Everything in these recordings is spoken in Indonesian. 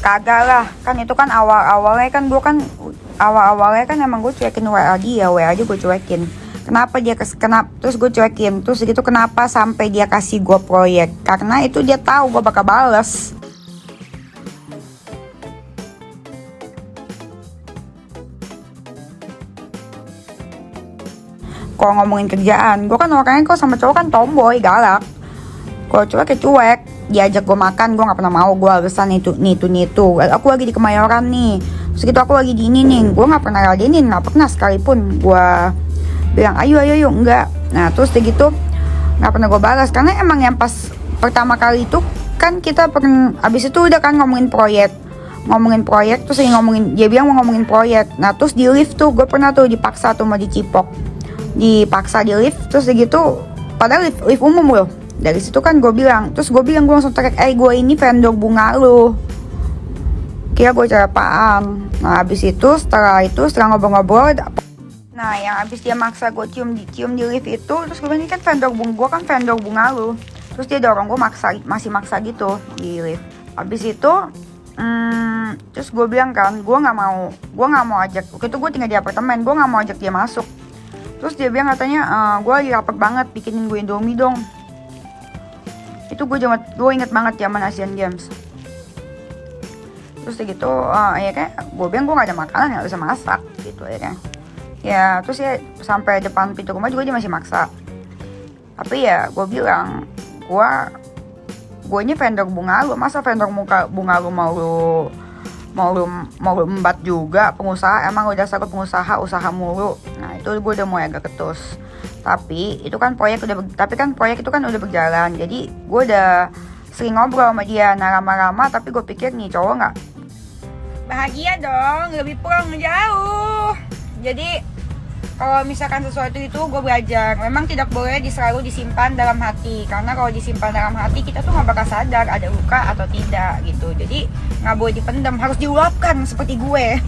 Kagak lah, kan itu kan awal-awalnya kan gue kan emang gue cuekin WA dia, WA aja gue cuekin. Kenapa dia terus gue cuekin, terus gitu kenapa sampai dia kasih gue proyek? Karena itu dia tahu gue bakal bales. Kalau ngomongin kerjaan, gue kan orangnya kok sama cowok kan tomboy, galak. Kalau cuek ya cuek, diajak gue makan gue nggak pernah mau, gue alasan itu. Aku lagi di Kemayoran nih, terus gitu aku lagi di ini nih, gue nggak pernah ladenin, nggak pernah sekalipun gue bilang ayo enggak. Nah terus gitu nggak pernah gue balas, karena emang yang pas pertama kali itu kan kita abis itu udah kan ngomongin proyek terus dia bilang mau ngomongin proyek. Nah terus di lift tuh gue pernah tuh dipaksa tuh mau dipaksa di lift, terus gitu padahal lift umum loh. Dari situ kan gue bilang gue langsung teriak, gue ini vendor bunga lo, kira gue cara apaan. Nah abis itu setelah ngobrol-ngobrol, nah yang abis dia maksa gue cium di lift itu, terus gue bilang ini kan vendor bunga lo, terus dia dorong gue masih maksa gitu di lift. Abis itu terus gue bilang kan gue nggak mau ajak, waktu itu gue tinggal di apartemen, gue nggak mau ajak dia masuk. Terus dia bilang katanya gue lagi lapar banget, bikinin gue Indomie dong. Itu gue inget banget zaman Asian Games. Terus gitu ya kayak gue bilang gue gak ada makanan, gak bisa masak gitu ya kan. Ya terus ya sampai depan pintu rumah juga dia masih maksa. Tapi ya gue bilang gue ini vendor bunga lu, masa vendor bunga lu mau lu embat juga, pengusaha emang udah sakit usaha mulu. Nah itu gue udah mulai agak ketus. Tapi proyek itu kan udah berjalan, jadi gue udah sering ngobrol sama dia. Nah lama-lama tapi gue pikir nih cowok nggak bahagia dong, lebih pulang jauh. Jadi kalau misalkan sesuatu itu gue belajar, memang tidak boleh selalu disimpan dalam hati, karena kalau disimpan dalam hati kita tuh nggak bakal sadar ada luka atau tidak gitu. Jadi nggak boleh dipendam, harus diluapkan seperti gue.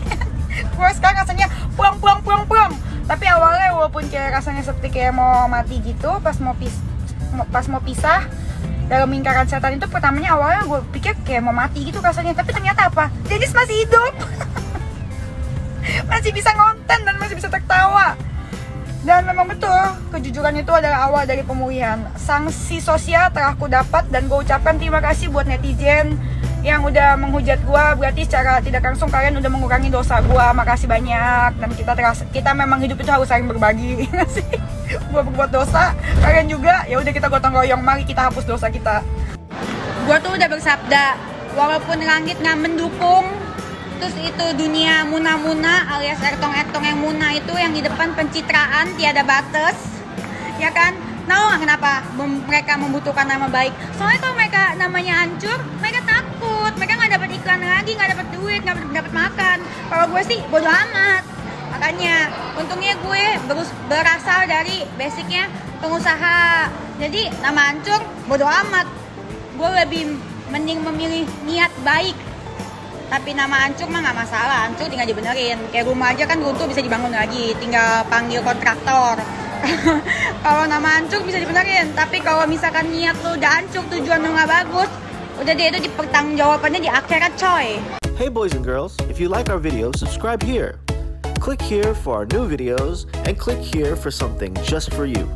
Gue sekarang rasanya pulang. Tapi awalnya walaupun kayak rasanya seperti kayak mau mati gitu, pas mau pisah dalam lingkaran setan itu, pertamanya awalnya gue pikir kayak mau mati gitu rasanya, tapi ternyata apa? Dennis masih hidup. Masih bisa ngonten dan masih bisa tertawa. Dan memang betul, kejujuran itu adalah awal dari pemulihan. Sanksi sosial telah aku dapat, dan gue ucapkan terima kasih buat netizen yang udah menghujat gue. Berarti secara tidak langsung kalian udah mengurangi dosa gue. Makasih banyak. Dan kita memang hidup itu harus saling berbagi. Gue berbuat dosa, kalian juga. Ya udah kita gotong royong, mari kita hapus dosa kita. Gue tuh udah bersabda, walaupun langit nggak mendukung, terus itu dunia muna-muna alias ertong-ertong yang muna itu yang di depan pencitraan tiada batas, ya kan? Tahu nggak kenapa mereka membutuhkan nama baik? Soalnya kalau mereka namanya hancur, mereka takut, mereka nggak dapat iklan lagi, nggak dapat duit, nggak dapat makan. Kalau gue sih bodo amat. Makanya untungnya gue berasal dari basicnya pengusaha, jadi nama hancur bodo amat. Gue lebih mending memilih niat baik. Tapi nama hancur mah nggak masalah, hancur tinggal dibenerin. Kayak rumah aja kan runtuh bisa dibangun lagi, tinggal panggil kontraktor. Kalau nama hancur bisa dibenerin, tapi kalau misalkan niat lu udah hancur, tujuan lu nggak bagus, udah deh itu pertanggungjawabannya di akhirat coy. Hey boys and girls, if you like our video, subscribe here. Click here for our new videos and click here for something just for you.